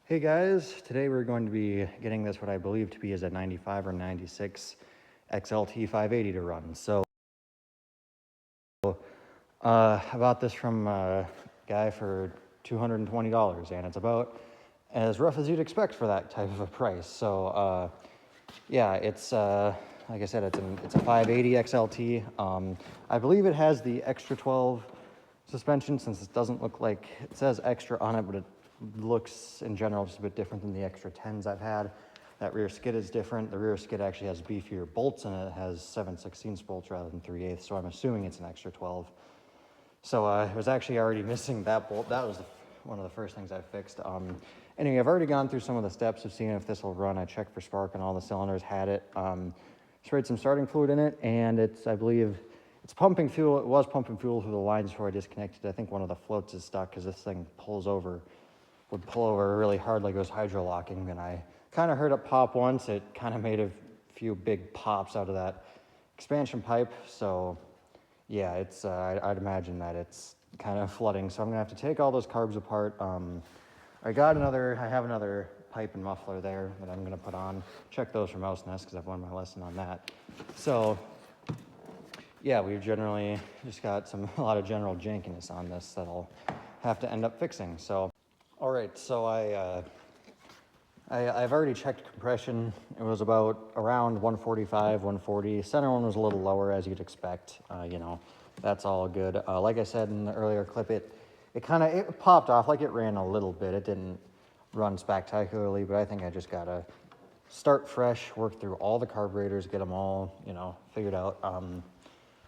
Hey guys, today we're going to be getting this what I believe to be is a 95 or 96 XLT 580 to run. So I bought this from a guy for $220 and it's about as rough as you'd expect for that type of a price. So yeah, it's like I said, it's a 580 XLT. I believe it has the extra 12 suspension, since it doesn't look like it says extra on it, but it looks in general just a bit different than the extra 10s I've had. That rear skid is different. The rear skid actually has beefier bolts in it. It has 7/16 bolts rather than 3/8, so I'm assuming it's an extra 12. So it was actually already missing that bolt. That was one of the first things I fixed. Anyway, I've already gone through some of the steps of seeing if this will run. I checked for spark on all the cylinders, had it. Sprayed some starting fluid in it, and I believe, it's pumping fuel. It was pumping fuel through the lines before I disconnected. I think one of the floats is stuck because this thing would pull over really hard like it was hydro-locking, and I kind of heard it pop once. It kind of made a few big pops out of that expansion pipe, so yeah, I'd imagine that it's kind of flooding, so I'm gonna have to take all those carbs apart. I have another pipe and muffler there that I'm gonna put on. Check those for mouse nest because I've learned my lesson on that. So yeah, we've generally just got a lot of general jankiness on this that'll have to end up fixing. So, all right, so I've already checked compression. It was about around 145, 140. Center one was a little lower, as you'd expect. That's all good. Like I said in the earlier clip, it popped off, like it ran a little bit. It didn't run spectacularly, but I think I just gotta start fresh, work through all the carburetors, get them all, figured out.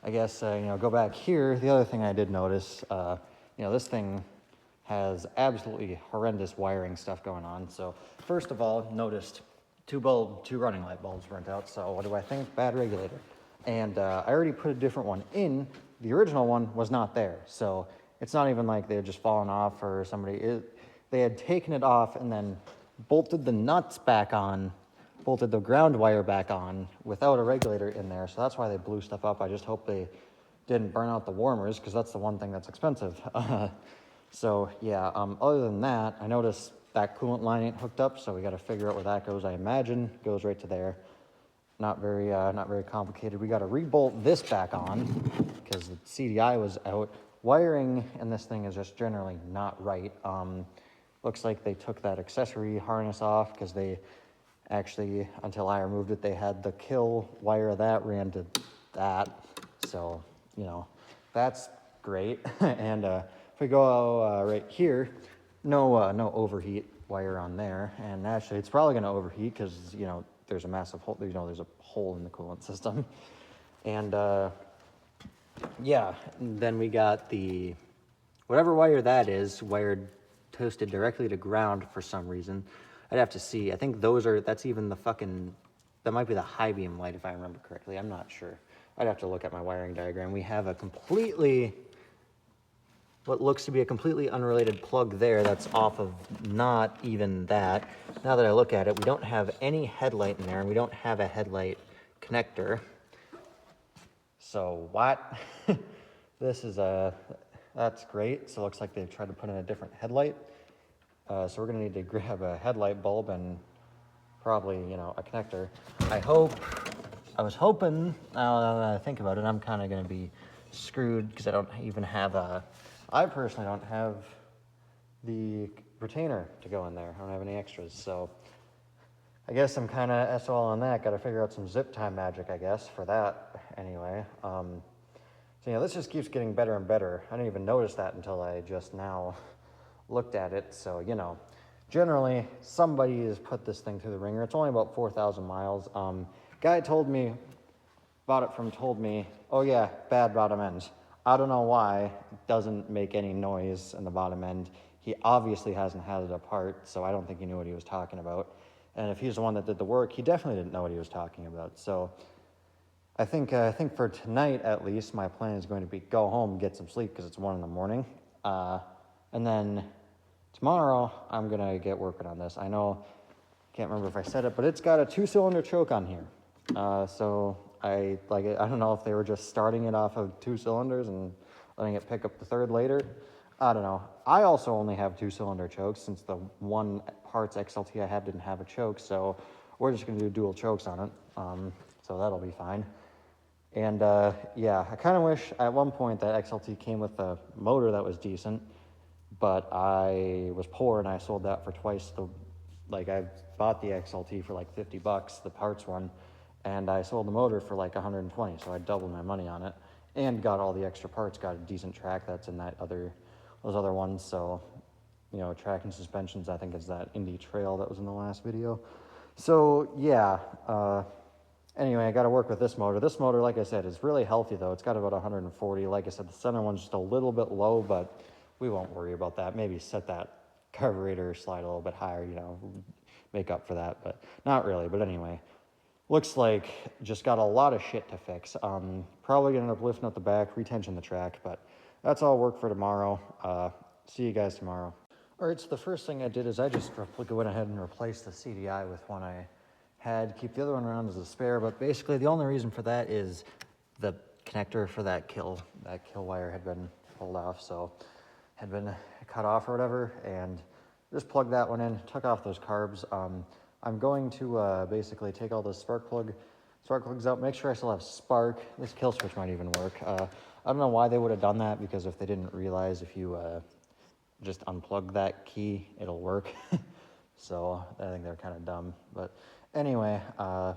I guess, go back here. The other thing I did notice, this thing has absolutely horrendous wiring stuff going on. So first of all, noticed two running light bulbs burnt out. So what do I think? Bad regulator. And I already put a different one in. The original one was not there. So it's not even like they had just fallen off or they had taken it off and then bolted the nuts back on, bolted the ground wire back on without a regulator in there. So that's why they blew stuff up. I just hope they didn't burn out the warmers, because that's the one thing that's expensive. So yeah, other than that, I noticed that coolant line ain't hooked up, so we got to figure out where that goes. I imagine it goes right to there. Not very complicated. We got to rebolt this back on because the CDI was out. Wiring in this thing is just generally not right. Looks like they took that accessory harness off because they actually, until I removed it, they had the kill wire that ran to that. So, that's great. And if we go right here, no overheat wire on there. And actually, it's probably going to overheat because, there's a massive hole, there's a hole in the coolant system. And yeah, then we got whatever wire that is, wired toasted directly to ground for some reason. I'd have to see. I think that's even that might be the high beam light if I remember correctly. I'm not sure. I'd have to look at my wiring diagram. We have what looks to be a completely unrelated plug there that's off of not even that. Now that I look at it, we don't have any headlight in there, and we don't have a headlight connector. So what? That's great. So it looks like they've tried to put in a different headlight. So we're gonna need to grab a headlight bulb and probably, a connector. I was hoping, now that I think about it, I'm kind of gonna be screwed because I personally don't have the retainer to go in there. I don't have any extras, so I guess I'm kind of SOL on that. Got to figure out some zip time magic, I guess, for that anyway. So this just keeps getting better and better. I didn't even notice that until I just now looked at it. So, generally somebody has put this thing through the ringer. It's only about 4,000 miles. Guy told me, oh yeah, bad bottom ends. I don't know why it doesn't make any noise in the bottom end. He obviously hasn't had it apart, so I don't think he knew what he was talking about. And if he's the one that did the work, he definitely didn't know what he was talking about. So I think for tonight at least, my plan is going to be go home, get some sleep because it's 1 in the morning. And then tomorrow I'm gonna get working on this. Can't remember if I said it, but it's got a 2-cylinder choke on here. So I don't know if they were just starting it off of 2 cylinders and letting it pick up the third later. I don't know. I also only have 2-cylinder chokes since the one parts XLT I had didn't have a choke, so we're just gonna do dual chokes on it. So that'll be fine. And yeah, I kind of wish at one point that XLT came with a motor that was decent, but I was poor and I sold that for twice the, like I bought the XLT for like 50 bucks, the parts one, and I sold the motor for like 120, so I doubled my money on it and got all the extra parts, got a decent track that's in those other ones. So, you know, track and suspensions, I think is that Indy Trail that was in the last video. So yeah, anyway, I got to work with this motor. This motor, like I said, is really healthy though. It's got about 140. Like I said, the center one's just a little bit low, but we won't worry about that. Maybe set that carburetor slide a little bit higher, you know, make up for that, but not really. But anyway, looks like just got a lot of shit to fix. Probably gonna end up lifting up the back, retension the track, but that's all work for tomorrow. See you guys tomorrow. All right, so the first thing I did is I just went ahead and replaced the CDI with one I had, keep the other one around as a spare, but basically the only reason for that is the connector for that kill wire had been pulled off, so had been cut off or whatever, and just plugged that one in, took off those carbs. I'm going to basically take all the spark plugs out, make sure I still have spark. This kill switch might even work. I don't know why they would have done that, because if they didn't realize if you just unplug that key, it'll work. So I think they're kind of dumb, but anyway, I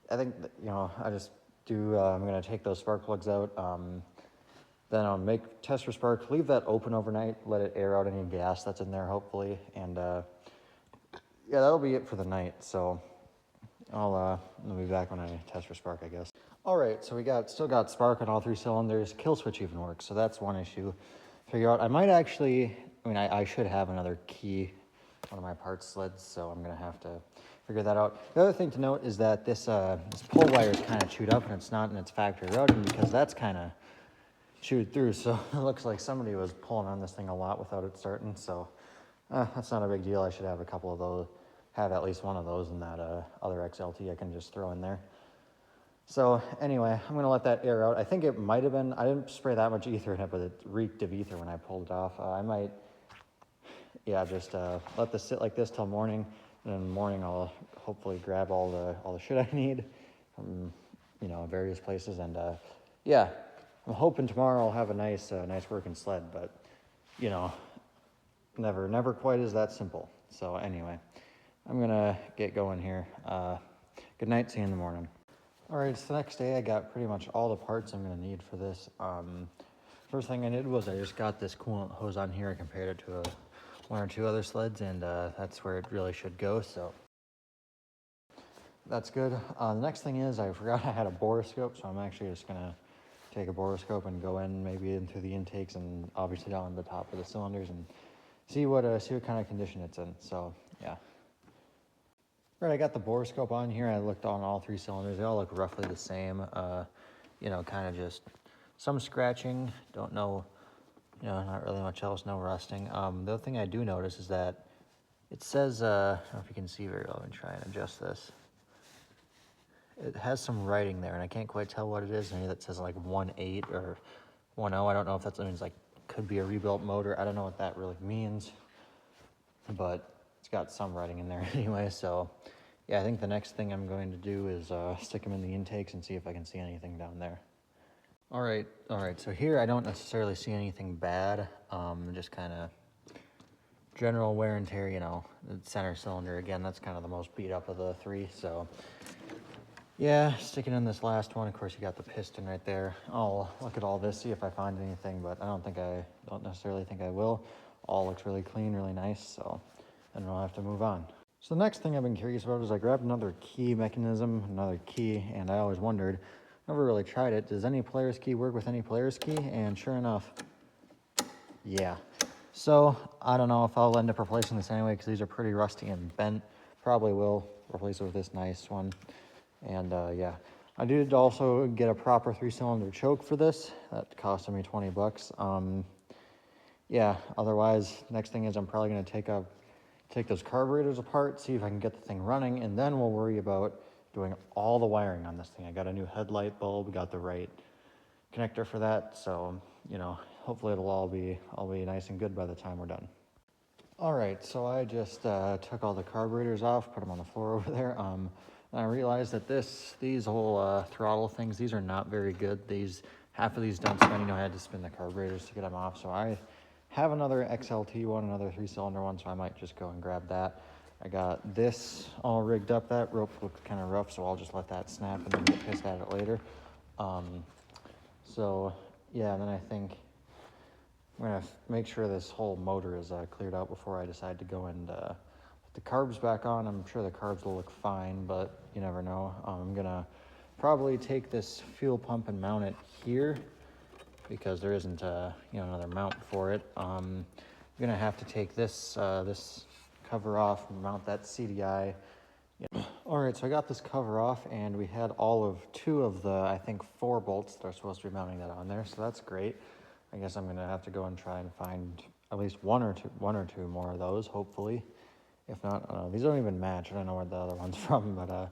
think that, you know, I just do, I'm gonna take those spark plugs out, then I'll make test for spark, leave that open overnight, let it air out any gas that's in there hopefully, and yeah, that'll be it for the night. So I'll be back when I test for spark, I guess. All right, so we still got spark on all 3 cylinders. Kill switch even works, so that's one issue. Figure out, I might actually, I should have another key, one of my parts sleds, so I'm gonna have to figure that out. The other thing to note is that this pull wire is kind of chewed up and it's not in its factory routing, because that's kind of chewed through, so it looks like somebody was pulling on this thing a lot without it starting, so that's not a big deal. I should have a couple of those, have at least one of those in that other XLT I can just throw in there. So anyway, I'm gonna let that air out. I think it might have been, I didn't spray that much ether in it, but it reeked of ether when I pulled it off. I might, yeah, just let this sit like this till morning, and in the morning I'll hopefully grab all the shit I need from, you know, various places, and yeah, I'm hoping tomorrow I'll have a nice working sled, but you know, never quite is that simple. So anyway, I'm gonna get going here. Good night, see you in the morning. All right, so the next day I got pretty much all the parts I'm gonna need for this. First thing I did was I just got this coolant hose on here. I compared it to one or two other sleds, and that's where it really should go, so that's good. The next thing is I forgot I had a borescope, so I'm actually just gonna take a borescope and go in maybe into the intakes and obviously down the top of the cylinders and see what kind of condition it's in. So yeah. Right, I got the borescope on here. I looked on all 3 cylinders. They all look roughly the same. You know, kind of just some scratching. Don't know, you know, not really much else. No rusting. The other thing I do notice is that it says, I don't know if you can see very well. Let me try and adjust this. It has some writing there, and I can't quite tell what it is. Maybe that says like 1.8 or 1.0. I don't know if that means like could be a rebuilt motor. I don't know what that really means, but it's got some writing in there anyway. So yeah, I think the next thing I'm going to do is stick them in the intakes and see if I can see anything down there. All right. So here I don't necessarily see anything bad. Just kind of general wear and tear, you know. The center cylinder, again, that's kind of the most beat up of the 3. So yeah, sticking in this last one. Of course, you got the piston right there. I'll look at all this, see if I find anything, but I don't necessarily think I will. All looks really clean, really nice, so then I'll have to move on. So the next thing I've been curious about is I grabbed another key mechanism, another key, and I always wondered, never really tried it, does any Polaris key work with any Polaris key? And sure enough, yeah. So I don't know if I'll end up replacing this anyway, because these are pretty rusty and bent. Probably will replace it with this nice one. And yeah, I did also get a proper 3-cylinder choke for this. That costed me 20 bucks. Yeah, otherwise, next thing is I'm probably gonna take those carburetors apart, see if I can get the thing running, and then we'll worry about doing all the wiring on this thing. I got a new headlight bulb, got the right connector for that, so, you know, hopefully it'll all be nice and good by the time we're done. All right, so I just took all the carburetors off, put them on the floor over there. And I realized that these whole throttle things, these are not very good. Half of these don't spin. You know, I had to spin the carburetors to get them off. So I have another XLT one, another 3-cylinder one, so I might just go and grab that. I got this all rigged up. That rope looked kind of rough, so I'll just let that snap and then get pissed at it later. So yeah, and then I think I'm gonna make sure this whole motor is cleared out before I decide to go and put the carbs back on. I'm sure the carbs will look fine, but you never know. I'm gonna probably take this fuel pump and mount it here because there isn't another mount for it. I'm gonna have to take this this cover off and mount that CDI. Yeah. All right, so I got this cover off, and we had all of 2 of the, I think, 4 bolts that are supposed to be mounting that on there, so that's great. I guess I'm gonna have to go and try and find at least one or two more of those, hopefully. If not, these don't even match. I don't know where the other one's from, but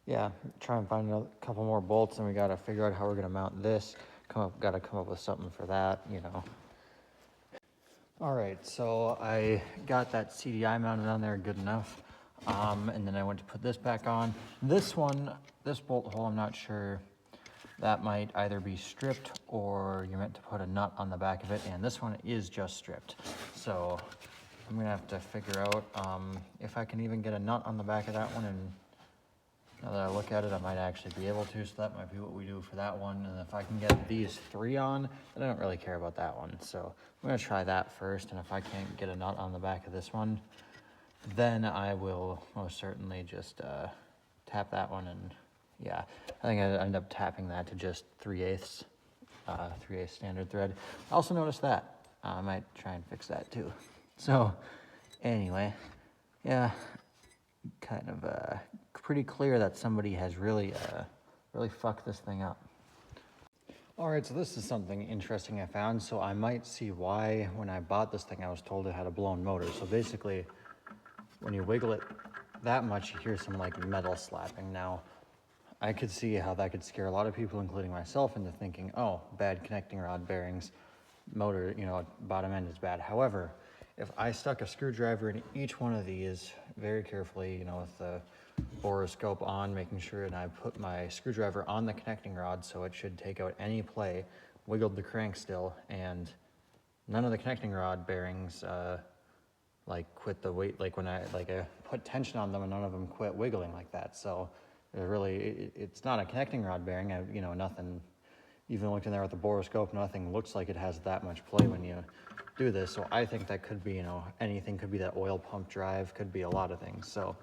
yeah, try and find a couple more bolts, and we gotta figure out how we're gonna mount this. Gotta come up with something for that, you know. All right, so I got that CDI mounted on there good enough. And then I went to put this back on. This bolt hole, I'm not sure. That might either be stripped or you're meant to put a nut on the back of it, and this one is just stripped. So I'm gonna have to figure out if I can even get a nut on the back of that one, and now that I look at it, I might actually be able to, so that might be what we do for that one. And if I can get these 3 on, then I don't really care about that one. So I'm gonna try that first, and if I can't get a nut on the back of this one, then I will most certainly just tap that one, and yeah, I think I end up tapping that to just 3/8 standard thread. I also noticed that. I might try and fix that too. So anyway, yeah, kind of pretty clear that somebody has really fucked this thing up. All right, so this is something interesting I found. So I might see why when I bought this thing, I was told it had a blown motor. So basically, when you wiggle it that much, you hear some like metal slapping. Now, I could see how that could scare a lot of people, including myself, into thinking, oh, bad connecting rod bearings, motor, bottom end is bad. However, if I stuck a screwdriver in each one of these very carefully, with the borescope on, making sure, and I put my screwdriver on the connecting rod so it should take out any play, wiggled the crank still, and none of the connecting rod bearings quit the weight, when I put tension on them, and none of them quit wiggling like that. So it's not a connecting rod bearing. Nothing, even looked in there with the borescope, nothing looks like it has that much play when you do this. So I think that could be, anything. Could be that oil pump drive, could be a lot of things. So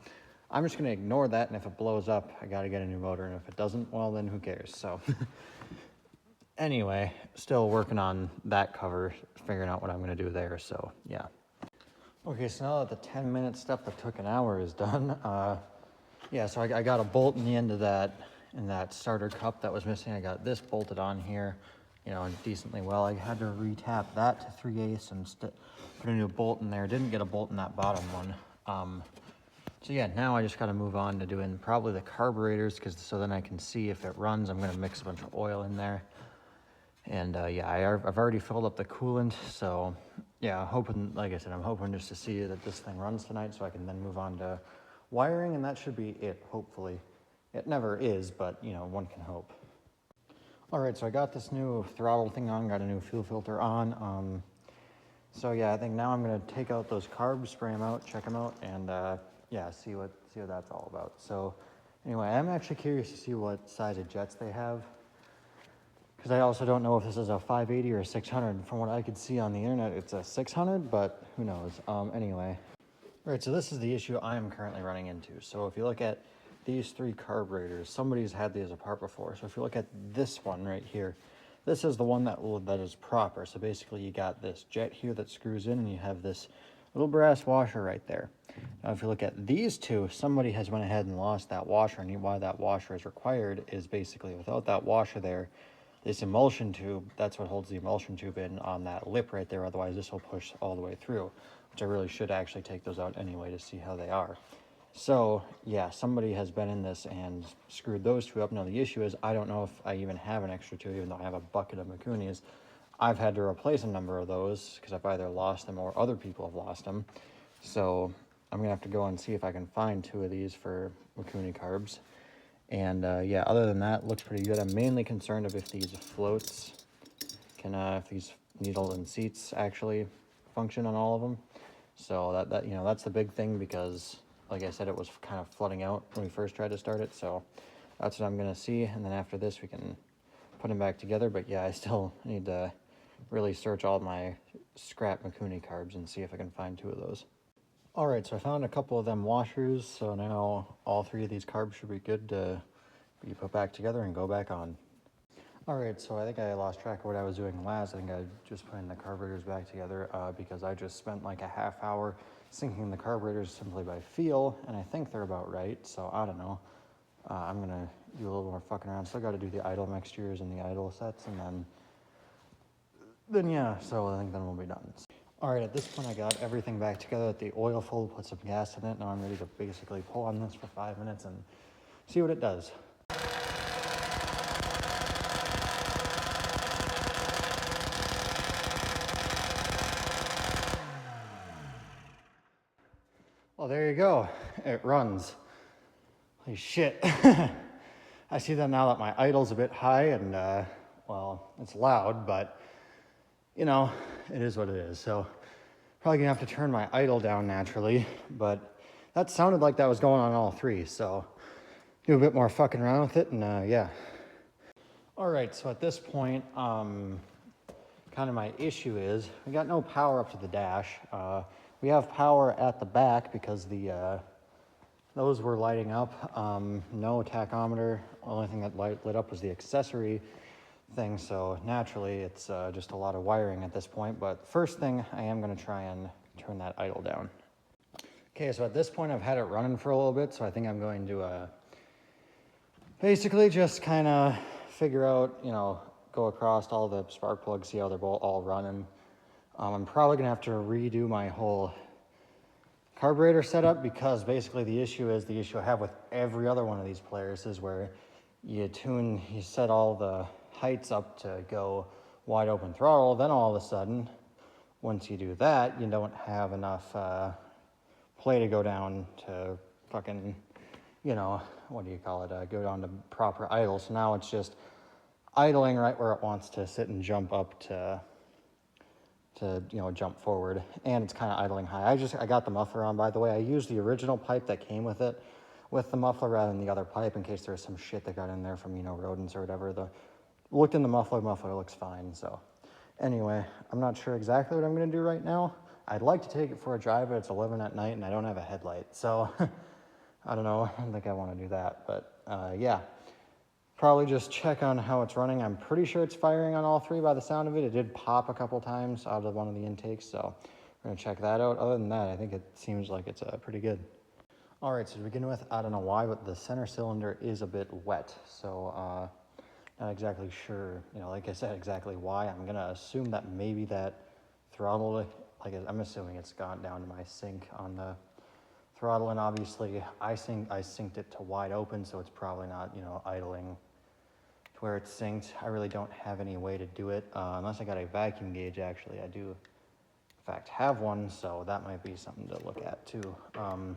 I'm just gonna ignore that, and if it blows up, I gotta get a new motor, and if it doesn't, well, then who cares? So anyway, still working on that cover, figuring out what I'm gonna do there, so yeah. Okay, so now that the 10-minute step that took an hour is done, yeah, so I got a bolt in the end of that starter cup that was missing. I got this bolted on here, decently well. I had to retap that to 3/8 and put a new bolt in there. Didn't get a bolt in that bottom one. So yeah, now I just got to move on to doing probably the carburetors, so then I can see if it runs. I'm going to mix a bunch of oil in there. And yeah, I've already filled up the coolant, so yeah, like I said, I'm hoping just to see that this thing runs tonight so I can then move on to wiring, and that should be it, hopefully. It never is, but one can hope. All right, so I got this new throttle thing on, got a new fuel filter on. So yeah, I think now I'm gonna take out those carbs, spray them out, check them out, and yeah, see what that's all about. So anyway, I'm actually curious to see what size of jets they have, because I also don't know if this is a 580 or a 600. From what I could see on the internet, it's a 600, but who knows? Anyway. All right, so this is the issue I am currently running into. So if you look at these 3 carburetors, somebody's had these apart before. So if you look at this one right here, this is the one that is proper. So basically you got this jet here that screws in, and you have this little brass washer right there. Now if you look at these 2, somebody has went ahead and lost that washer, and why that washer is required is basically without that washer there, this emulsion tube, that's what holds the emulsion tube in on that lip right there. Otherwise this will push all the way through, which I really should actually take those out anyway to see how they are. So yeah, somebody has been in this and screwed those 2 up. Now the issue is I don't know if I even have an extra 2, even though I have a bucket of Mikunis. I've had to replace a number of those because I've either lost them or other people have lost them. So I'm gonna have to go and see if I can find 2 of these for Mikuni carbs. And yeah, other than that, looks pretty good. I'm mainly concerned of if these floats can, if these needle and seats actually function on all of them. So that you know, that's the big thing, because like I said, it was kind of flooding out when we first tried to start it. So that's what I'm gonna see, and then after this we can put them back together. But yeah, I still need to really search all my scrap Mikuni carbs and see if I can find 2 of those. All right, so I found a couple of them washers, so now all 3 of these carbs should be good to be put back together and go back on. All right, so I think I lost track of what I was doing last. I think I just putting the carburetors back together because I just spent like a half hour syncing the carburetors simply by feel, and I think they're about right, so I don't know. I'm gonna do a little more fucking around. Still gotta do the idle mixtures and the idle sets, and then yeah, so I think then we'll be done. All right, at this point I got everything back together at the oil full, put some gas in it. Now I'm ready to basically pull on this for 5 minutes and see what it does. Well, there you go. It runs. Holy shit. I see that now that my idle's a bit high and, well, it's loud, but, you know, it is what it is. So probably gonna have to turn my idle down naturally, but that sounded like that was going on all 3, so do a bit more fucking around with it, and yeah. All right, so at this point, kind of my issue is we got no power up to the dash. We have power at the back because the those were lighting up. No tachometer. Only thing that lit up was the accessory thing, so naturally it's just a lot of wiring at this point. But first thing, I am going to try and turn that idle down. Okay, so at this point I've had it running for a little bit, so I think I'm going to basically just kind of figure out, you know, go across all the spark plugs, see how they're both all running. I'm probably gonna have to redo my whole carburetor setup, because basically the issue I have with every other one of these Polaris is where you set all the heights up to go wide open throttle, then all of a sudden, once you do that, you don't have enough play to go down to fucking, you know, what do you call it, go down to proper idle. So now it's just idling right where it wants to sit and jump up to you know, jump forward, and it's kind of idling high. I got the muffler on, by the way. I used the original pipe that came with it, with the muffler, rather than the other pipe, in case there was some shit that got in there from, you know, rodents or whatever. Looked in the muffler looks fine. So anyway, I'm not sure exactly what I'm gonna do right now. I'd like to take it for a drive, but it's 11 at night and I don't have a headlight, so I don't know. I don't think I want to do that, but yeah. Probably just check on how it's running. I'm pretty sure it's firing on all 3 by the sound of it. It did pop a couple times out of one of the intakes, so we're gonna check that out. Other than that, I think it seems like it's pretty good. All right, so to begin with, I don't know why, but the center cylinder is a bit wet, so not exactly sure, you know, like I said, exactly why. I'm gonna assume that maybe that throttle, like I'm assuming it's gone down to my sync on the throttle, and obviously I synced it to wide open, so it's probably not, you know, idling to where it's synced. I really don't have any way to do it, unless I got a vacuum gauge. Actually, I do in fact have one, so that might be something to look at too. I'm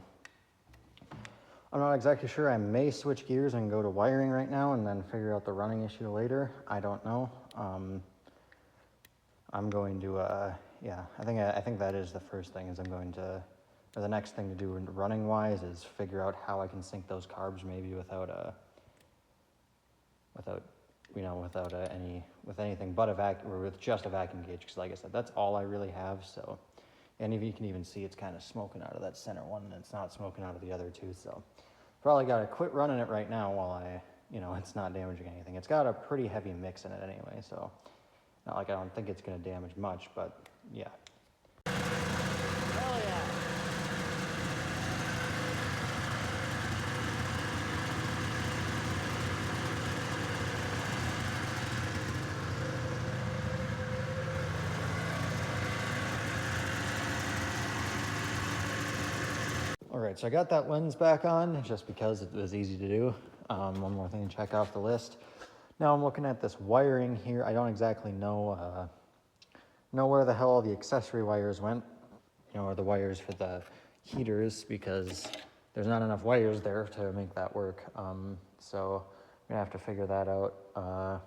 not exactly sure. I may switch gears and go to wiring right now and then figure out the running issue later. I don't know. I'm going to yeah, I think that is the first thing, is I'm going to, or the next thing to do running wise is figure out how I can sync those carbs maybe without anything but a vacuum, or with just a vacuum gauge, because like I said, that's all I really have. So, and if you can even see, it's kind of smoking out of that center one, and it's not smoking out of the other 2. So probably got to quit running it right now while it's not damaging anything. It's got a pretty heavy mix in it anyway, so not like I don't think it's going to damage much, but yeah. Hell yeah. All right, so I got that lens back on just because it was easy to do. One more thing to check off the list. Now I'm looking at this wiring here. I don't exactly know know where the hell all the accessory wires went, or the wires for the heaters, because there's not enough wires there to make that work. So I'm gonna have to figure that out.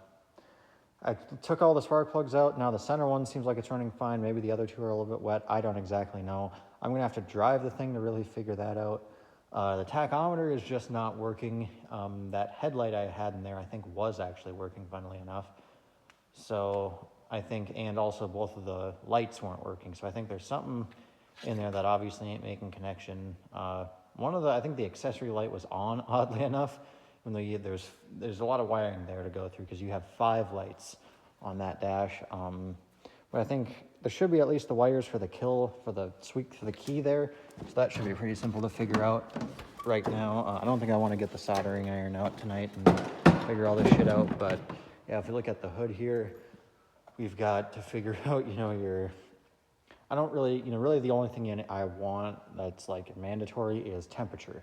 I took all the spark plugs out. Now the center one seems like it's running fine. Maybe the other two are a little bit wet. I don't exactly know. I'm gonna have to drive the thing to really figure that out. The tachometer is just not working. That headlight I had in there, I think, was actually working, funnily enough. So I think, and also both of the lights weren't working. So I think there's something in there that obviously ain't making connection. I think the accessory light was on, oddly enough, even though there's a lot of wiring there to go through, because you have 5 lights on that dash. But I think there should be at least the wires for the key there. So that should be pretty simple to figure out right now. I don't think I want to get the soldering iron out tonight and figure all this shit out. But yeah, if you look at the hood here, we've got to figure out, I don't really, really the only thing I want that's like mandatory is temperature.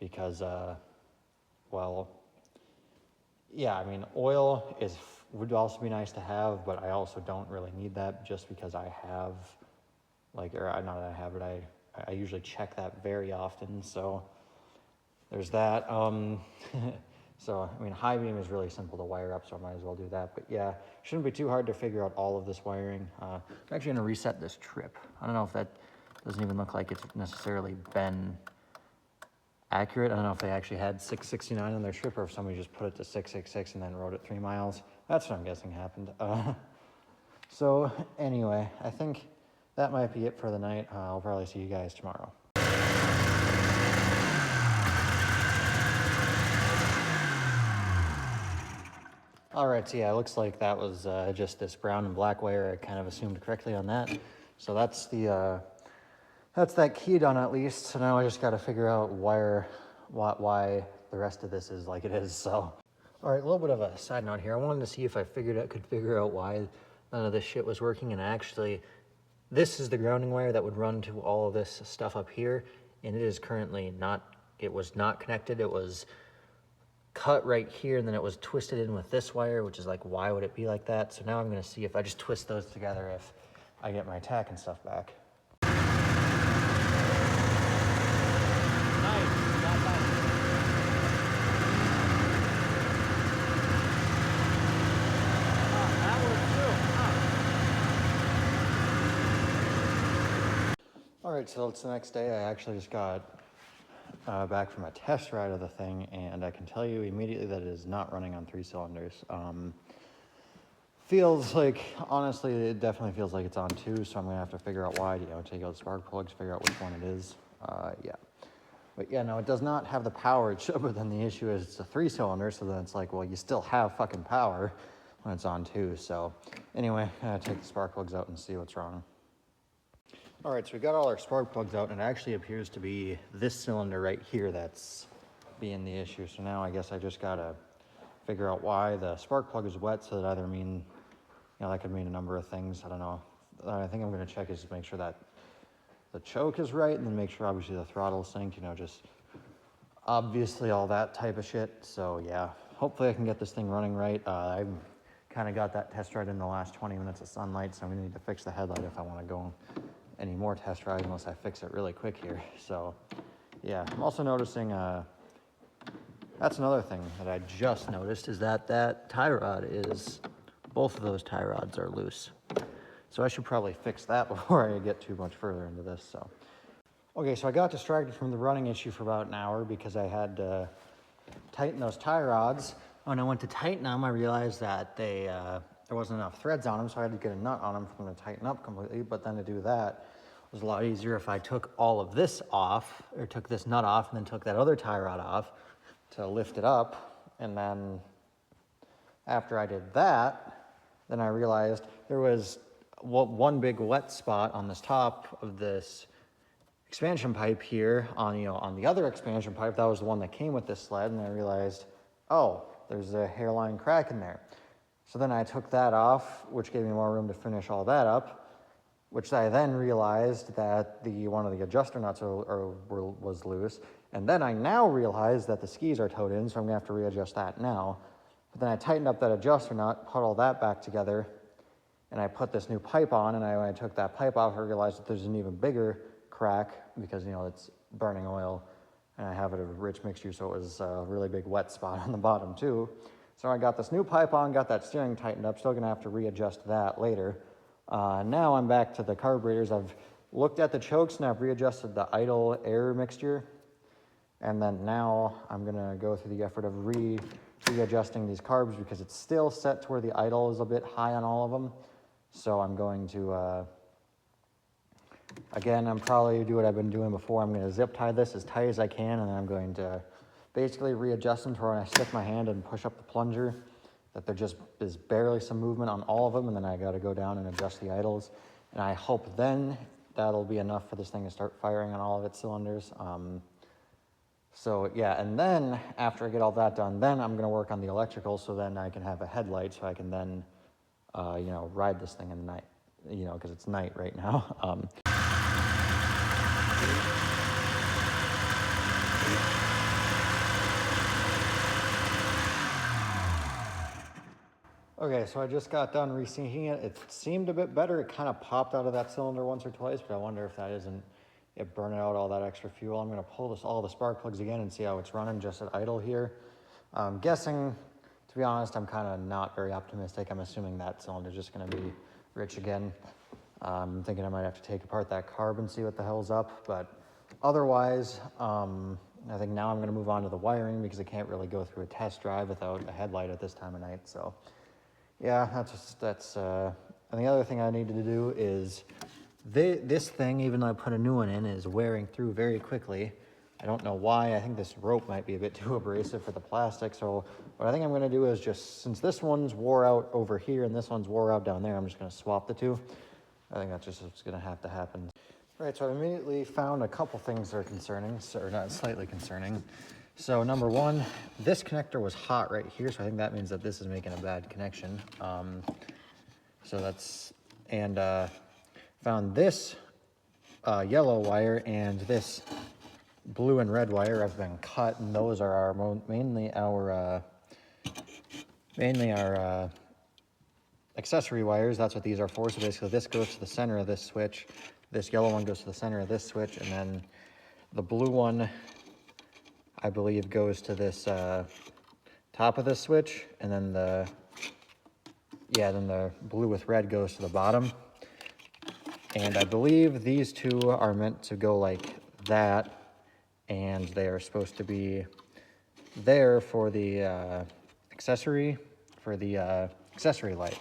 Because, well, yeah, I mean, oil would also be nice to have, but I also don't really need that, just because I have, not that I have, but I usually check that very often, so there's that. So, I mean, high beam is really simple to wire up, so I might as well do that. But yeah, shouldn't be too hard to figure out all of this wiring. I'm actually gonna reset this trip. I don't know if that doesn't even look like it's necessarily been accurate. I don't know if they actually had 669 on their trip, or if somebody just put it to 666 and then rode it 3 miles. That's what I'm guessing happened. So anyway, I think that might be it for the night. I'll probably see you guys tomorrow. All right, so yeah, it looks like that was just this brown and black wire. I kind of assumed correctly on that. So that's that key done at least. So now I just got to figure out why the rest of this is like it is. So, all right, a little bit of a side note here. I wanted to see if I could figure out why none of this shit was working. And actually, this is the grounding wire that would run to all of this stuff up here. And it is currently not, it was not connected. It was cut right here, and then it was twisted in with this wire, which is like, why would it be like that? So now I'm gonna see if I just twist those together, if I get my tack and stuff back. All right, so it's the next day. I actually just got back from a test ride of the thing, and I can tell you immediately that it is not running on 3 cylinders. Feels like, honestly, it definitely feels like it's on 2, so I'm gonna have to figure out why, take out the spark plugs, figure out which one it is. Yeah. But yeah, no, it does not have the power it should, but then the issue is it's a 3-cylinder, so then it's like, well, you still have fucking power when it's on 2. So anyway, I'm gonna take the spark plugs out and see what's wrong. All right, so we got all our spark plugs out, and it actually appears to be this cylinder right here that's being the issue. So now I guess I just gotta figure out why the spark plug is wet. So that either mean, that could mean a number of things. I don't know. I think I'm gonna check is to make sure that the choke is right, and then make sure obviously the throttle's synced, just obviously all that type of shit. So yeah, hopefully I can get this thing running right. I kind of got that test ride in the last 20 minutes of sunlight, so I'm gonna need to fix the headlight if I want to go any more test rides, unless I fix it really quick here. So yeah, I'm also noticing, that's another thing that I just noticed, is that tie rod both of those tie rods are loose. So I should probably fix that before I get too much further into this. So, okay, so I got distracted from the running issue for about an hour because I had to tighten those tie rods. When I went to tighten them, I realized that there wasn't enough threads on them, so I had to get a nut on them for them to tighten up completely. But then to do that was a lot easier if I took all of this off, or took this nut off, and then took that other tie rod off to lift it up. And then after I did that, then I realized there was one big wet spot on this top of this expansion pipe here on the other expansion pipe. That was the one that came with this sled, and I realized, oh, there's a hairline crack in there. So then I took that off, which gave me more room to finish all that up, which I then realized that one of the adjuster nuts was loose. And then I now realized that the skis are towed in, so I'm gonna have to readjust that now. But then I tightened up that adjuster nut, put all that back together, and I put this new pipe on, and when I took that pipe off, I realized that there's an even bigger crack because, you know, it's burning oil, and I have it a rich mixture, so it was a really big wet spot on the bottom too. So I got this new pipe on, got that steering tightened up, still gonna have to readjust that later. Now I'm back to the carburetors. I've looked at the chokes and I've readjusted the idle air mixture. And then now I'm gonna go through the effort of readjusting these carbs because it's still set to where the idle is a bit high on all of them. So I'm going to, again, I'm probably do what I've been doing before. I'm gonna zip tie this as tight as I can, and then I'm going to basically readjust them to where when I stick my hand and push up the plunger, that there just is barely some movement on all of them, and then I gotta go down and adjust the idles. And I hope then that'll be enough for this thing to start firing on all of its cylinders. So yeah, and then after I get all that done, then I'm gonna work on the electrical, so then I can have a headlight, so I can then, you know, ride this thing in the night, you know, because it's night right now. Okay, so I just got done resyncing it. It seemed a bit better. It kind of popped out of that cylinder once or twice, but I wonder if that isn't it burning out all that extra fuel. I'm gonna pull all the spark plugs again and see how it's running just at idle here. I'm guessing, to be honest, I'm kind of not very optimistic. I'm assuming that cylinder's just gonna be rich again. I'm thinking I might have to take apart that carb and see what the hell's up, but otherwise, I think now I'm gonna move on to the wiring because I can't really go through a test drive without a headlight at this time of night, so. Yeah, and the other thing I needed to do is, this thing, even though I put a new one in, is wearing through very quickly. I don't know why. I think this rope might be a bit too abrasive for the plastic, so what I think I'm gonna do is just, since this one's wore out over here and this one's wore out down there, I'm just gonna swap the two. I think that's just what's gonna have to happen. All right, so I immediately found a couple things that are concerning, or not slightly concerning. So number one, this connector was hot right here, so I think that means that this is making a bad connection. So that's, and found this yellow wire and this blue and red wire have been cut, and those are our mainly our accessory wires. That's what these are for. So basically this goes to the center of this switch, this yellow one goes to the center of this switch, and then the blue one, I believe, goes to this top of this switch, and then the blue with red goes to the bottom. And I believe these two are meant to go like that, and they are supposed to be there for the accessory light.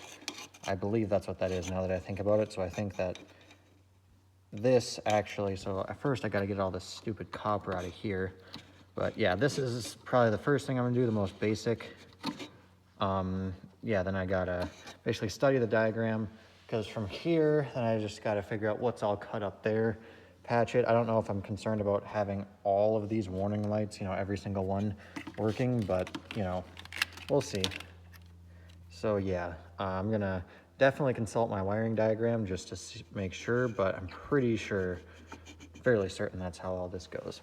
I believe that's what that is now that I think about it. So I think that this actually, so at first I got to get all this stupid copper out of here. But yeah, this is probably the first thing I'm gonna do, the most basic. Yeah, then I gotta basically study the diagram, because from here, then I just gotta figure out what's all cut up there, patch it. I don't know if I'm concerned about having all of these warning lights, you know, every single one working, but you know, we'll see. So yeah, I'm gonna definitely consult my wiring diagram just to make sure, but I'm pretty sure, fairly certain that's how all this goes.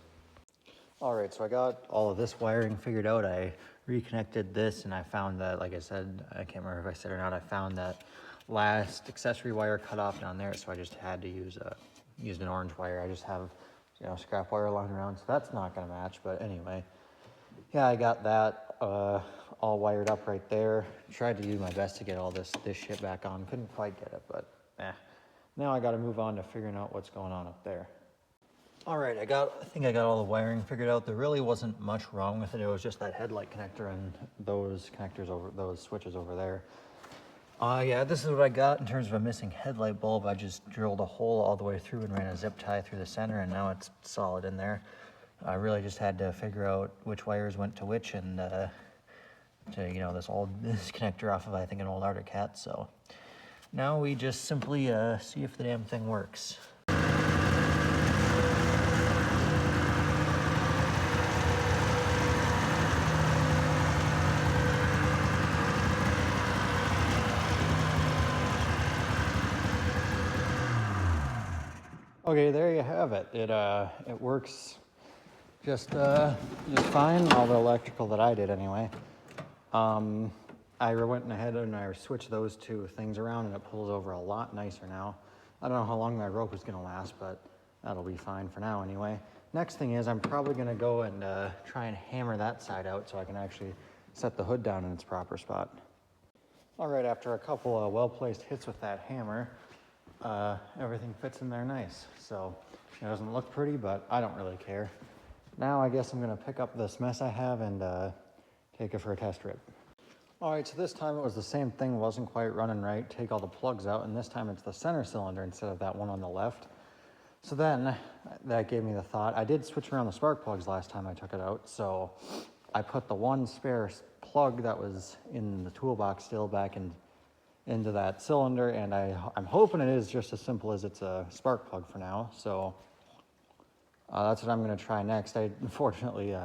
All right, so I got all of this wiring figured out. I reconnected this, and I found that, like I said, I can't remember if I said or not, I found that last accessory wire cut off down there, so I just had to use an orange wire. I just have, you know, scrap wire lying around, so that's not gonna match, but anyway. Yeah, I got that all wired up right there. Tried to do my best to get all this shit back on. Couldn't quite get it, but now I gotta move on to figuring out what's going on up there. All right, I think I got all the wiring figured out. There really wasn't much wrong with it. It was just that headlight connector and those connectors over, those switches over there. Yeah, this is what I got in terms of a missing headlight bulb. I just drilled a hole all the way through and ran a zip tie through the center, and now it's solid in there. I really just had to figure out which wires went to which, and to, you know, this connector off of, I think, an old Arctic Cat. So now we just simply see if the damn thing works. Okay, there you have it. It works just fine. All the electrical that I did anyway. I went ahead and I switched those two things around, and it pulls over a lot nicer now. I don't know how long my rope is going to last, but that'll be fine for now anyway. Next thing is I'm probably going to go and try and hammer that side out so I can actually set the hood down in its proper spot. All right, after a couple of well-placed hits with that hammer, everything fits in there nice. So it doesn't look pretty, but I don't really care. Now I guess I'm going to pick up this mess I have and take it for a test rip. All right, so this time it was the same thing, wasn't quite running right. Take all the plugs out, and this time it's the center cylinder instead of that one on the left. So then that gave me the thought. I did switch around the spark plugs last time I took it out, so I put the one spare plug that was in the toolbox still back into that cylinder, and I'm hoping it is just as simple as it's a spark plug for now. So that's what I'm going to try next. Unfortunately,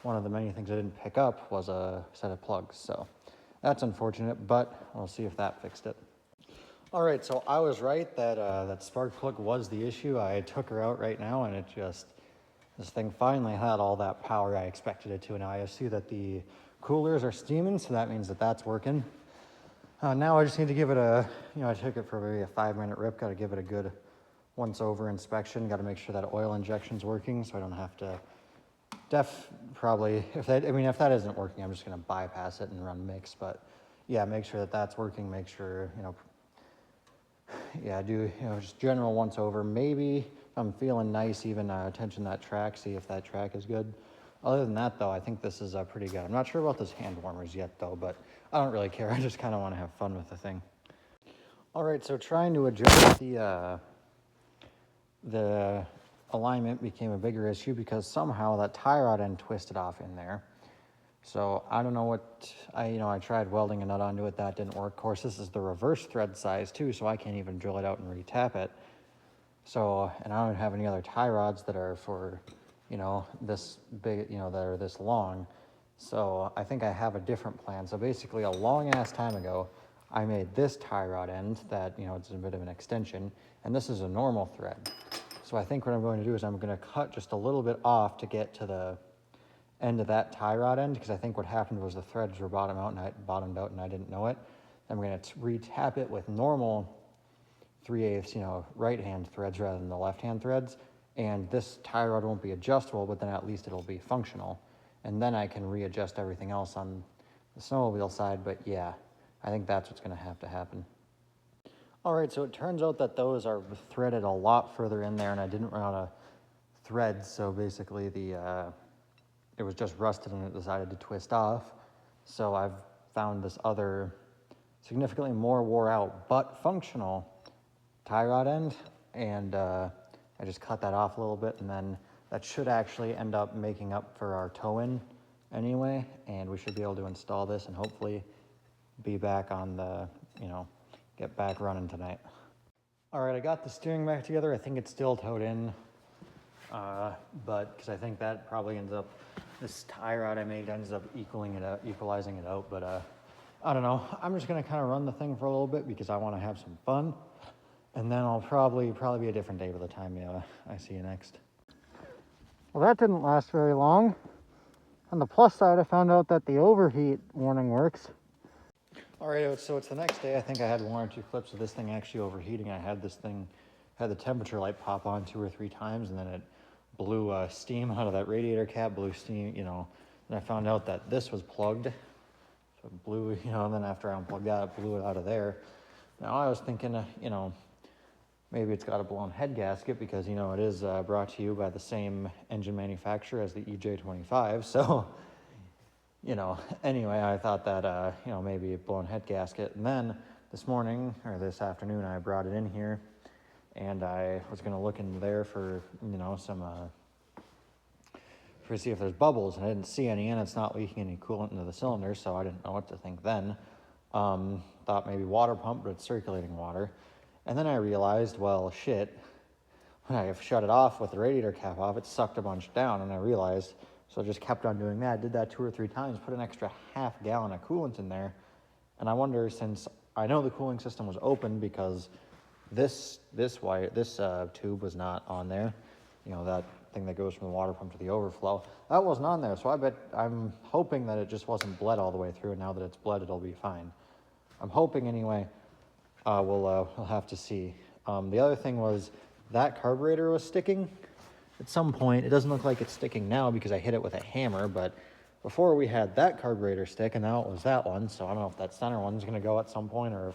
one of the many things I didn't pick up was a set of plugs, so that's unfortunate, but we'll see if that fixed it. All right, so I was right that that spark plug was the issue. I took her out right now, and this thing finally had all that power I expected it to. Now I see that the coolers are steaming, so that means that that's working. Now I just need to give it I took it for maybe a 5-minute rip. Got to give it a good once-over inspection. Got to make sure that oil injection's working, so I don't have to. Probably if that isn't working, I'm just going to bypass it and run mix. But yeah, make sure that that's working. Make sure do just general once-over. Maybe if I'm feeling nice, even tension that track, see if that track is good. Other than that, though, I think this is pretty good. I'm not sure about those hand warmers yet, though, but I don't really care. I just kind of want to have fun with the thing. All right, so trying to adjust the alignment became a bigger issue because somehow that tie rod end twisted off in there. So I don't know what, I tried welding a nut onto it. That didn't work. Of course, this is the reverse thread size, too, so I can't even drill it out and re-tap it. So, and I don't have any other tie rods that are for this big, that are this long. So I think I have a different plan. So basically a long ass time ago, I made this tie rod end that, it's a bit of an extension, and this is a normal thread. So I think what I'm going to do is I'm going to cut just a little bit off to get to the end of that tie rod end, because I think what happened was the threads were bottomed out and I didn't know it. I'm going to re-tap it with normal 3/8, right hand threads rather than the left hand threads. And this tie rod won't be adjustable, but then at least it'll be functional. And then I can readjust everything else on the snowmobile side. But yeah, I think that's what's going to have to happen. All right, so it turns out that those are threaded a lot further in there, and I didn't run out of threads. So basically it was just rusted and it decided to twist off. So I've found this other significantly more wore out but functional tie rod end, and I just cut that off a little bit, and then that should actually end up making up for our toe-in anyway, and we should be able to install this and hopefully be back on the, get back running tonight. All right, I got the steering back together. I think it's still towed in, but because I think that probably ends up, this tie rod I made ends up equalizing it out, but I don't know. I'm just gonna kind of run the thing for a little bit because I want to have some fun. And then I'll probably be a different day by the time I see you next. Well, that didn't last very long. On the plus side, I found out that the overheat warning works. All right, so it's the next day. I think I had 1 or 2 clips of this thing actually overheating. I had the temperature light pop on 2 or 3 times, and then it blew steam out of that radiator cap, blew steam, and I found out that this was plugged. So it blew, and then after I unplugged that, it blew it out of there. Now I was thinking, maybe it's got a blown head gasket because, it is brought to you by the same engine manufacturer as the EJ25. So, anyway, I thought that, maybe a blown head gasket. And then this afternoon, I brought it in here and I was going to look in there for, to see if there's bubbles, and I didn't see any, and it's not leaking any coolant into the cylinder, so I didn't know what to think then. Thought maybe water pump, but it's circulating water. And then I realized, well, shit, when I shut it off with the radiator cap off, it sucked a bunch down, and I realized, so I just kept on doing that. I did that 2 or 3 times, put an extra half gallon of coolant in there, and I wonder, since I know the cooling system was open because this tube was not on there, that thing that goes from the water pump to the overflow. That wasn't on there, so I'm hoping that it just wasn't bled all the way through, and now that it's bled, it'll be fine. I'm hoping anyway. We'll have to see. The other thing was that carburetor was sticking at some point. It doesn't look like it's sticking now because I hit it with a hammer, but before we had that carburetor stick, and now it was that one, so I don't know if that center one's gonna go at some point, or if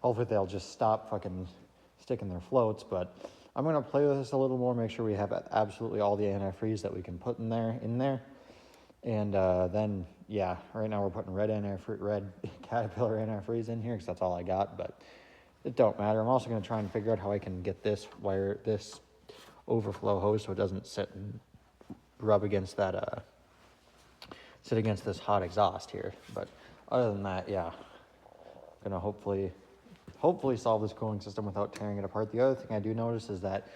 hopefully they'll just stop fucking sticking their floats. But I'm gonna play with this a little more, make sure we have absolutely all the antifreeze that we can put in there, and then yeah, right now we're putting red Caterpillar antifreeze in here because that's all I got, but it don't matter. I'm also gonna try and figure out how I can get this overflow hose so it doesn't sit and rub against that sit against this hot exhaust here. But other than that, yeah, I'm gonna hopefully solve this cooling system without tearing it apart. The other thing I do notice is that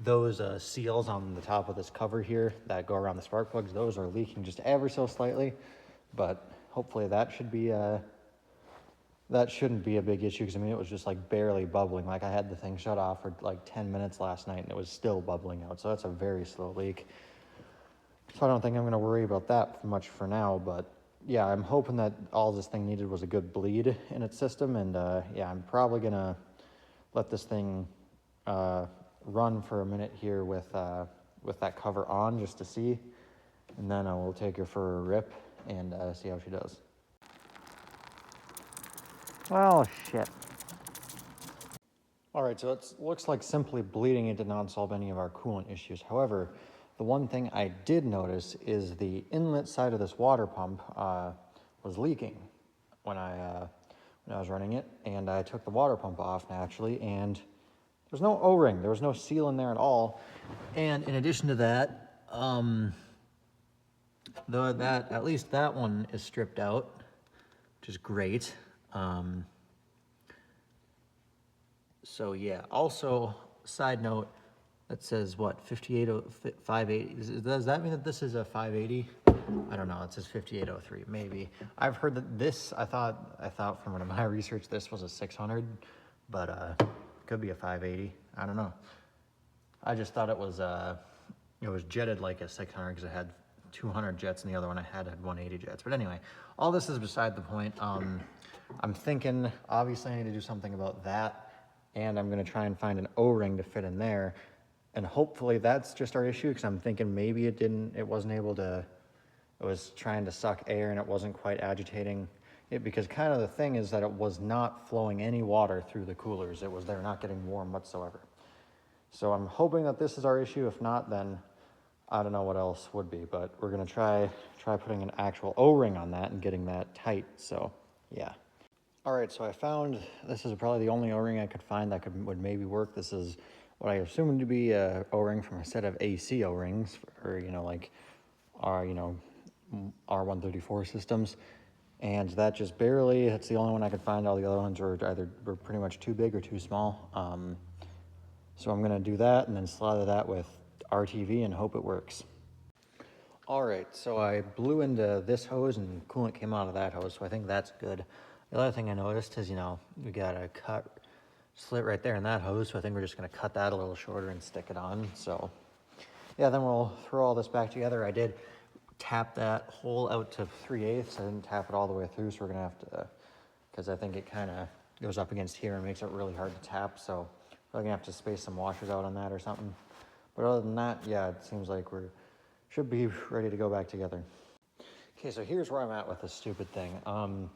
those seals on the top of this cover here that go around the spark plugs, those are leaking just ever so slightly, but hopefully that shouldn't be a big issue, because I mean, it was just like barely bubbling. Like I had the thing shut off for like 10 minutes last night and it was still bubbling out, so that's a very slow leak. So I don't think I'm going to worry about that much for now, but yeah, I'm hoping that all this thing needed was a good bleed in its system, and yeah, I'm probably going to let this thing run for a minute here with that cover on just to see, and then I will take her for a rip and see how she does. Oh, shit. All right, so it looks like simply bleeding it did not solve any of our coolant issues. However, the one thing I did notice is the inlet side of this water pump was leaking when I was running it, and I took the water pump off naturally, and there's no O-ring, there was no seal in there at all. And in addition to that, at least that one is stripped out, which is great. So yeah, also side note, that says what, 580, does that mean that this is a 580? I don't know, it says 5803, maybe. I've heard that this, I thought from my research this was a 600, but could be a 580, I don't know. I just thought it was jetted like a 600 because it had 200 jets and the other one I had 180 jets. But anyway, all this is beside the point. I'm thinking, obviously I need to do something about that, and I'm gonna try and find an O-ring to fit in there. And hopefully that's just our issue, because I'm thinking maybe it was trying to suck air and it wasn't quite agitating it, because kind of the thing is that it was not flowing any water through the coolers. They're not getting warm whatsoever. So I'm hoping that this is our issue. If not, then I don't know what else would be, but we're gonna try putting an actual O-ring on that and getting that tight, so yeah. All right, so I found, this is probably the only O-ring I could find that would maybe work. This is what I assumed to be a O-ring from a set of AC O-rings, or like our R134 systems, and that just barely, that's the only one I could find. All the other ones were pretty much too big or too small. So I'm gonna do that and then slather that with RTV and hope it works. All right, so I blew into this hose and coolant came out of that hose, so I think that's good. The other thing I noticed is, we got a slit right there in that hose, so I think we're just gonna cut that a little shorter and stick it on. So yeah, then we'll throw all this back together. I did tap that hole out to 3/8. I didn't tap it all the way through, so we're gonna have to, because I think it kind of goes up against here and makes it really hard to tap, so we're gonna have to space some washers out on that or something. But other than that, yeah, it seems like should be ready to go back together. Okay, so here's where I'm at with this stupid thing.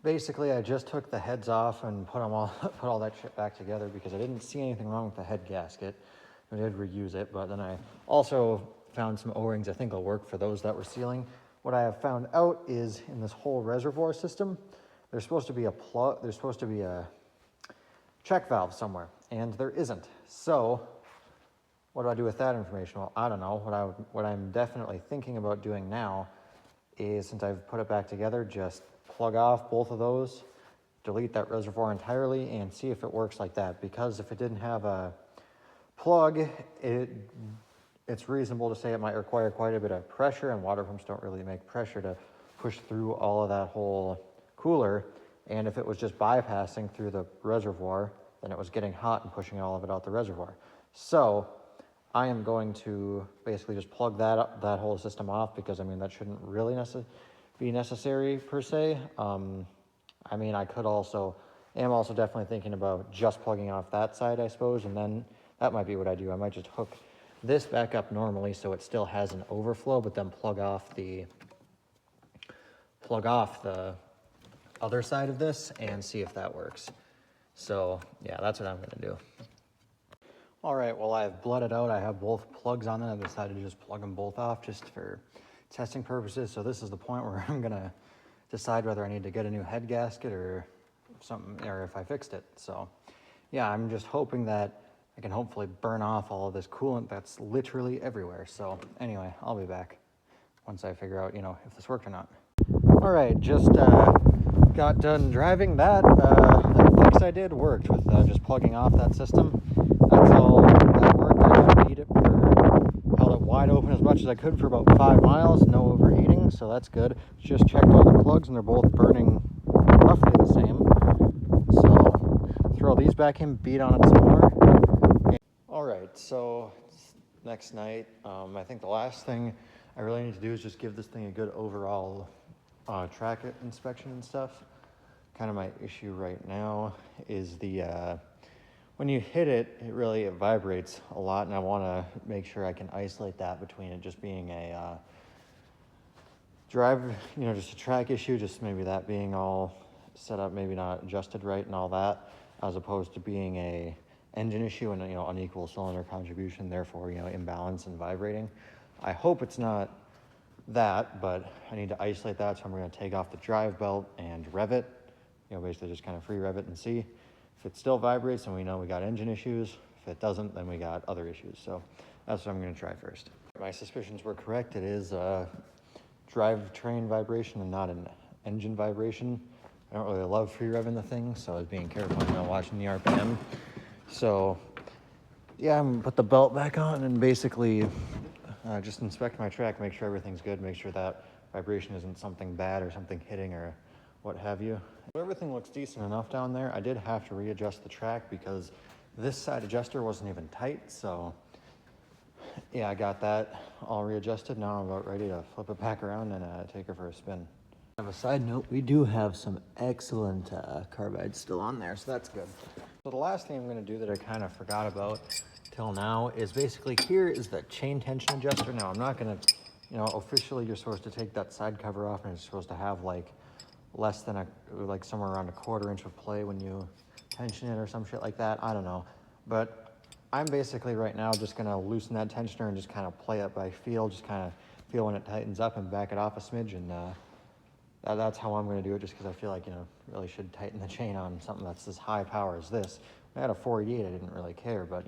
Basically, I just took the heads off and put all that shit back together because I didn't see anything wrong with the head gasket. I did reuse it, but then I also found some O-rings I think will work for those that were sealing. What I have found out is in this whole reservoir system, there's supposed to be a check valve somewhere, and there isn't. So what do I do with that information? Well, I don't know. What I'm definitely thinking about doing now is, since I've put it back together, just plug off both of those, delete that reservoir entirely, and see if it works like that. Because if it didn't have a plug, it's reasonable to say it might require quite a bit of pressure, and water pumps don't really make pressure to push through all of that whole cooler. And if it was just bypassing through the reservoir, then it was getting hot and pushing all of it out the reservoir. So I am going to basically just plug that whole system off, because I mean, that shouldn't really be necessary per se. I mean, I am also definitely thinking about just plugging off that side, I suppose, and then that might be what I do. I might just hook this back up normally so it still has an overflow, but then plug off the other side of this and see if that works. So yeah, that's what I'm gonna do. All right, well, I've blooded out. I have both plugs on it. I decided to just plug them both off just for testing purposes. So this is the point where I'm gonna decide whether I need to get a new head gasket or something, or if I fixed it. So yeah, I'm just hoping that I can hopefully burn off all of this coolant that's literally everywhere. So anyway, I'll be back once I figure out, if this worked or not. All right, just got done driving. That fix I did worked with just plugging off that system. That's all that worked. I just beat it held it wide open as much as I could for about 5 miles, no overheating, so that's good. Just checked all the plugs and they're both burning roughly the same. So throw these back in, beat on it some more. All right, so next night, I think the last thing I really need to do is just give this thing a good overall track inspection and stuff. Kind of my issue right now is when you hit it, it vibrates a lot, and I want to make sure I can isolate that between it just being a just a track issue, just maybe that being all set up, maybe not adjusted right and all that, as opposed to being a engine issue and unequal cylinder contribution, therefore imbalance and vibrating. I hope it's not that, but I need to isolate that, so I'm going to take off the drive belt and rev it, basically just kind of free rev it and see. If it still vibrates, then we know we got engine issues. If it doesn't, then we got other issues. So that's what I'm going to try first. My suspicions were correct. It is a drivetrain vibration and not an engine vibration. I don't really love free revving the thing, so I was being careful watching the RPM. So yeah, I'm gonna put the belt back on and basically just inspect my track, make sure everything's good, make sure that vibration isn't something bad or something hitting or what have you. Everything looks decent enough down there. I did have to readjust the track because this side adjuster wasn't even tight, so yeah, I got that all readjusted. Now I'm about ready to flip it back around and take her for a spin. Have a side note, we do have some excellent carbide still on there, so that's good. So the last thing I'm going to do that I kind of forgot about till now is basically here is the chain tension adjuster. Now I'm not going to, officially you're supposed to take that side cover off and it's supposed to have like less than somewhere around 1/4 inch of play when you tension it or some shit like that. I don't know, but I'm basically right now just going to loosen that tensioner and just kind of play it by feel, just kind of feel when it tightens up and back it off a smidge, and that's how I'm going to do it, just because I feel like, really should tighten the chain on something that's as high power as this. When I had a 488, I didn't really care, but,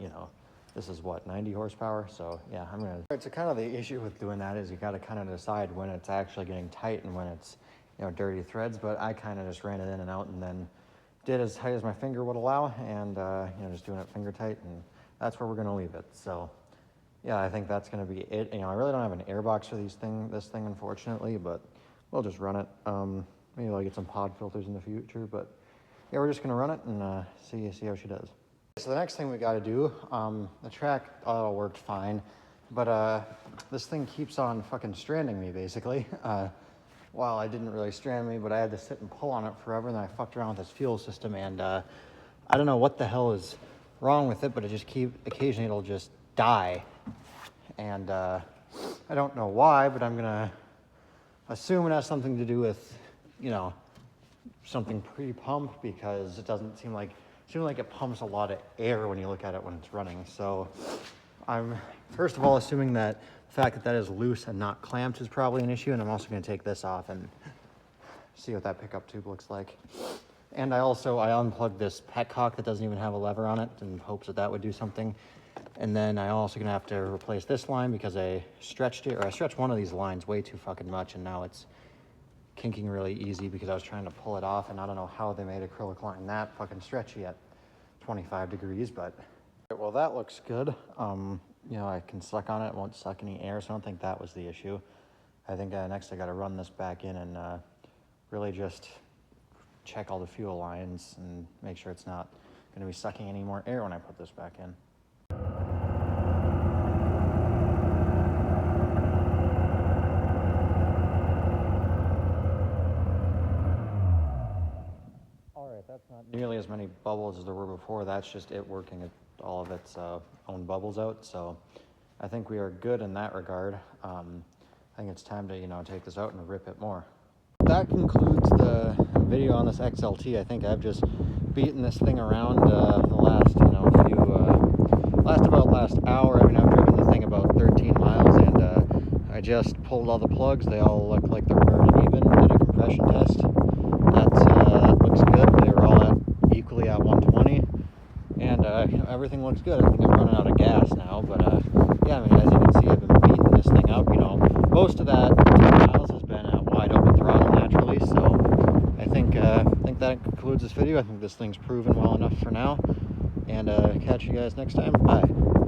this is what, 90 horsepower? So, yeah, I'm going to... So kind of the issue with doing that is you got to kind of decide when it's actually getting tight and when it's, dirty threads, but I kind of just ran it in and out and then did as tight as my finger would allow, and, just doing it finger tight, and that's where we're going to leave it. So, yeah, I think that's going to be it. I really don't have an airbox for this thing, unfortunately, but we'll just run it. Maybe I'll get some pod filters in the future, but yeah, we're just gonna run it and see how she does. So the next thing we got to do, the track all worked fine, but this thing keeps on fucking stranding me basically. Well, it didn't really strand me, but I had to sit and pull on it forever, and then I fucked around with this fuel system, and I don't know what the hell is wrong with it, but it just occasionally it'll just die, and I don't know why, but I'm gonna assume it has something to do with, something pre-pump, because it doesn't seem like it pumps a lot of air when you look at it when it's running. So I'm first of all assuming that the fact that is loose and not clamped is probably an issue, and I'm also going to take this off and see what that pickup tube looks like. And I unplugged this petcock that doesn't even have a lever on it in hopes that would do something. And then I also gonna have to replace this line because I stretched one of these lines way too fucking much, and now it's kinking really easy because I was trying to pull it off, and I don't know how they made acrylic line that fucking stretchy at 25 degrees, but well, that looks good. I can suck on it, won't suck any air, so I don't think that was the issue. I think next I got to run this back in and really just check all the fuel lines and make sure it's not going to be sucking any more air when I put this back in. that's not nearly as many bubbles as there were before. That's just it working all of its own bubbles out. So I think we are good in that regard. I think it's time to, you know, take this out and rip it more. That concludes the video on this XLT. I think I've just beaten this thing around the last, you know, last hour. I mean, I've driven the thing about 13 miles, and I just pulled all the plugs. They all look like they're burning even. Did a compression test. That looks good. They were all equally at 120, and you know, everything looks good. I think I'm running out of gas now, but yeah, I mean, as you can see, I've been beating this thing up. You know, most of that 10 miles has been at wide open throttle naturally. So I think that concludes this video. I think this thing's proven well enough for now, and catch you guys next time. Bye.